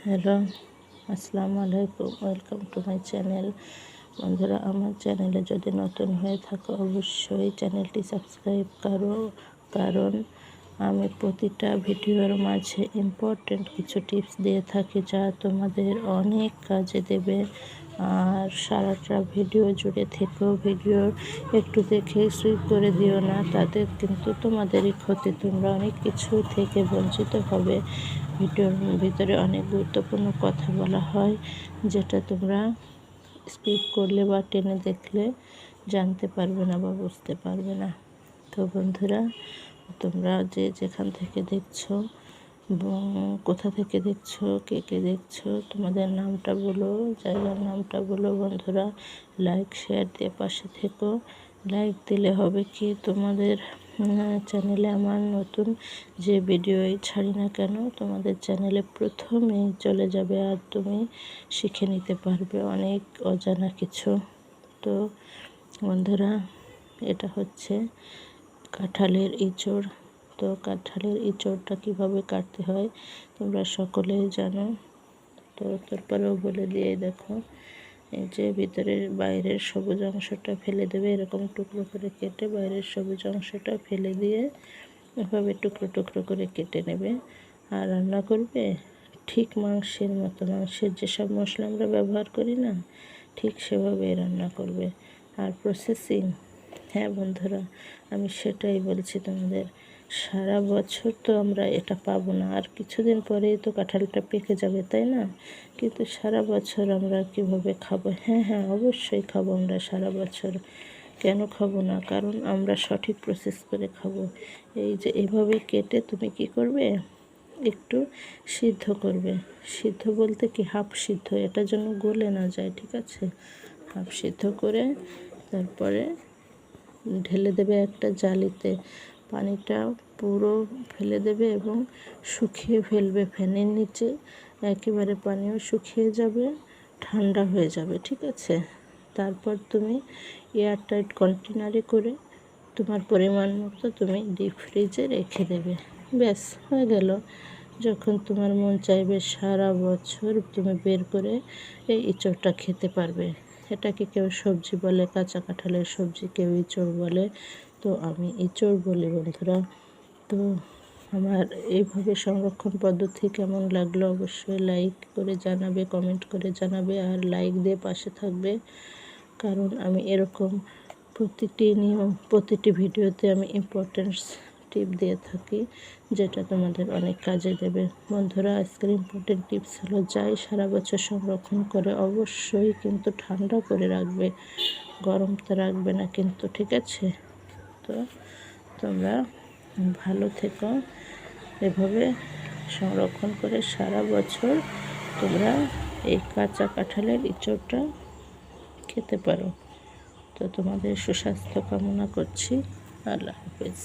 Hello, আসসালামু আলাইকুম। Welcome to my channel. বন্ধুরা, আমার চ্যানেলে যদি নতুন হয়ে থাকো অবশ্যই চ্যানেলটি সাবস্ক্রাইব করো, কারণ আমি প্রতিটা ভিডিওর মাঝে ইম্পর্টেন্ট কিছু টিপস দিয়ে থাকি যা তোমাদের অনেক কাজে দেবে। আর সারাটা ভিডিও জুড়ে থেকেও ভিডিও একটু দেখে সুইপ করে দিও না, তাদের কিন্তু তোমাদেরই ক্ষতি। তোমরা অনেক কিছু থেকে বঞ্চিত হবে। ভিডিওর ভিতরে অনেক গুরুত্বপূর্ণ কথা বলা হয় যেটা তোমরা স্কিপ করলে বা টেনে দেখলে জানতে পারবে না বা বুঝতে পারবে না। তো বন্ধুরা, তোমরা যে যেখান থেকে দেখছো, কোথা থেকে দেখছো, কে কে দেখছো, তোমাদের নামটা বলো, জায়গার নামটা বলো। বন্ধুরা, লাইক শেয়ার দিয়ে পাশে থেকো। লাইক দিলে হবে কি, তোমাদের চ্যানেলে আমার নতুন যে ভিডিওই ছাড়ি না কেন তোমাদের চ্যানেলে প্রথমেই চলে যাবে, আর তুমি শিখে নিতে পারবে অনেক অজানা কিছু। তো বন্ধুরা, এটা হচ্ছে কাঁঠালের ইঁচড়। তো কাঁঠালের ইঁচড়টা কীভাবে কাটতে হয় তোমরা সকলেই জানো। তো তারপরেও বলে দিয়ে দেখো, এই যে ভিতরের বাইরের সবুজ অংশটা ফেলে দেবে, এরকম টুকরো করে কেটে বাইরের সবুজ অংশটা ফেলে দিয়ে এভাবে টুকরো টুকরো করে কেটে নেবে। আর রান্না করবে ঠিক মাংসের মতো, মাংসের যেসব মশলা আমরা ব্যবহার করি না, ঠিক সেভাবে রান্না করবে। আর প্রসেসিং, হ্যাঁ বন্ধুরা, আমি সেটাই বলছি তোমাদের। সারা বছর তো আমরা এটা পাবো না, আর কিছুদিন পরেই তো কাঁঠালটা পেকে যাবে, তাই না? কিন্তু সারা বছর আমরা কীভাবে খাবো? হ্যাঁ হ্যাঁ, অবশ্যই খাবো আমরা সারা বছর। কেন খাবো না? কারণ আমরা সঠিক প্রসেস করে খাবো। এই যে এভাবে কেটে তুমি কি করবে, একটু সিদ্ধ করবে। সিদ্ধ বলতে কি, হাফ সিদ্ধ, এটা যেন গলে না যায়, ঠিক আছে? হাফ সিদ্ধ করে তারপরে ঢেলে দেবে একটা জালিতে, পানিটা পুরো ফেলে দেবে এবং শুকিয়ে ফেলবে ফ্যানের নিচে। একেবারে পানিও শুকিয়ে যাবে, ঠান্ডা হয়ে যাবে, ঠিক আছে? তারপর তুমি এয়ারটাইট কন্টেনারে করে তোমার পরিমাণ মতো তুমি ডিপ ফ্রিজে রেখে দেবে। ব্যাস, হয়ে গেল। যখন তোমার মন চাইবে সারা বছর তুমি বের করে এই ইঁচড়টা খেতে পারবে। এটাকে কেউ সবজি বলে, কাঁচা কাঁঠালের সবজি, কেউ ইঁচড় বলে, তো আমি ইঁচড় বলি বন্ধুরা। তো আমার এইভাবে সংরক্ষণ পদ্ধতি কেমন লাগলো অবশ্যই লাইক করে জানাবে, কমেন্ট করে জানাবে, আর লাইক দিয়ে পাশে থাকবে। কারণ আমি এরকম প্রতিটি ভিডিওতে আমি ইম্পর্টেন্স টিপ দিয়ে থাকি যেটা তোমাদের অনেক কাজে দেবে। বন্ধুরা, আজকের ইম্পর্টেন্ট টিপস হলো, যাই সারা বছর সংরক্ষণ করে অবশ্যই কিন্তু ঠান্ডা করে রাখবে, গরম তো রাখবে না কিন্তু, ঠিক আছে? তো তোমরা ভালো থেকো, এভাবে সংরক্ষণ করে সারা বছর তোমরা এই কাঁচা কাঁঠালের ইঁচড়টা খেতে পারো। তো তোমাদের সুস্বাস্থ্য কামনা করছি। আল্লাহ হাফেজ।